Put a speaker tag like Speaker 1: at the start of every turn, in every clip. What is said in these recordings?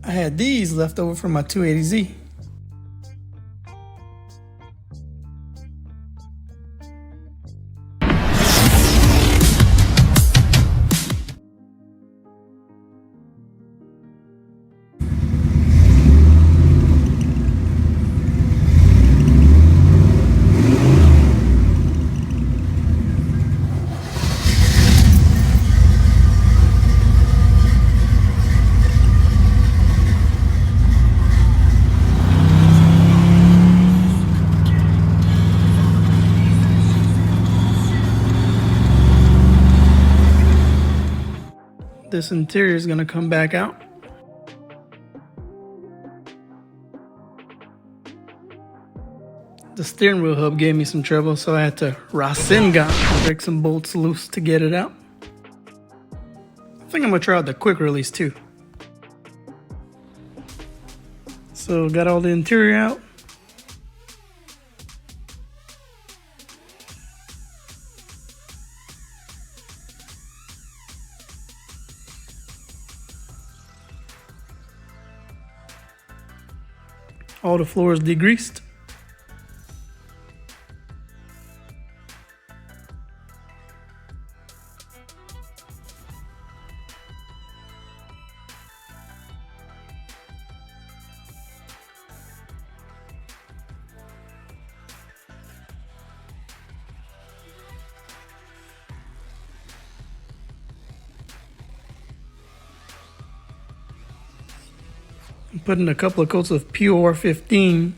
Speaker 1: I had these left over from my 280Z. This interior is going to come back out. The steering wheel hub gave me some trouble, so I had to Rasengan and break some bolts loose to get it out. I think I'm going to try out the quick release too. So got all the interior out. All the floors degreased. I'm putting a couple of coats of POR-15.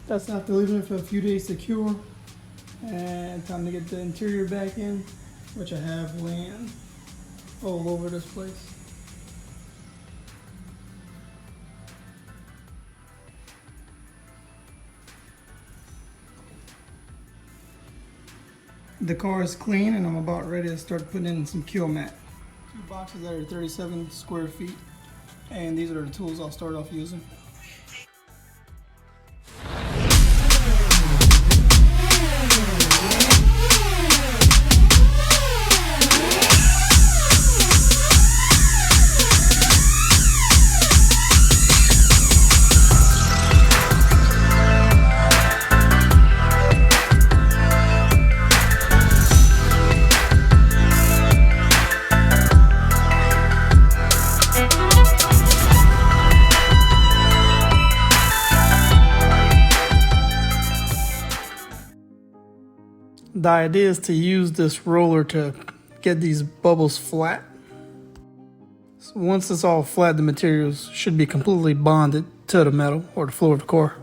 Speaker 1: That's after leaving it for a few days to cure, and time to get the interior back in, which I have laying all over this place. The car is clean and I'm about ready to start putting in some KillMat. Two boxes that are 37 square feet, and these are the tools I'll start off using. The idea is to use this roller to get these bubbles flat. So once it's all flat, the materials should be completely bonded to the metal or the floor of the car.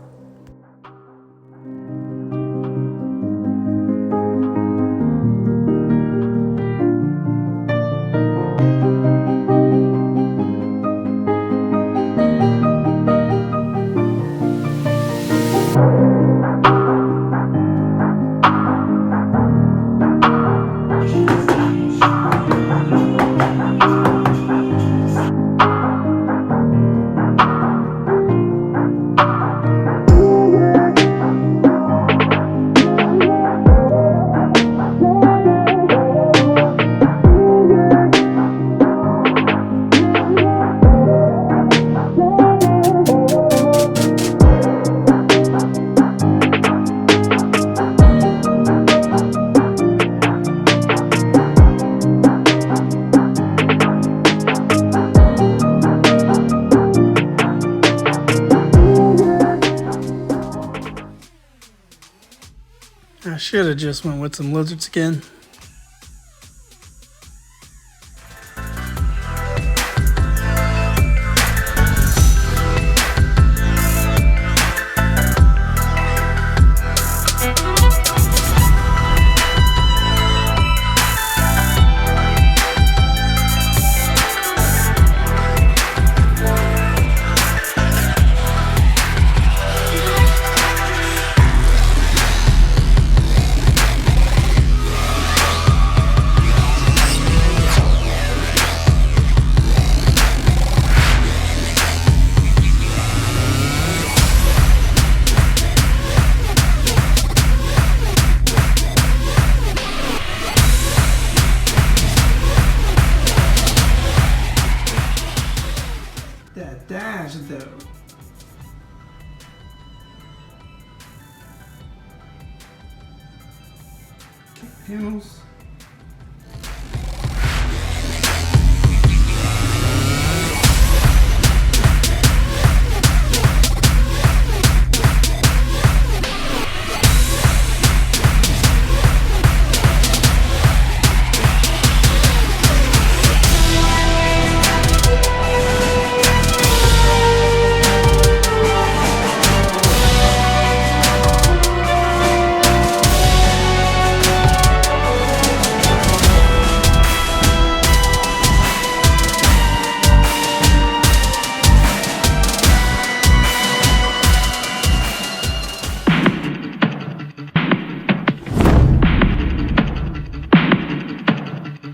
Speaker 1: I should have just went with some lizard skin. that dash though. Kick panels.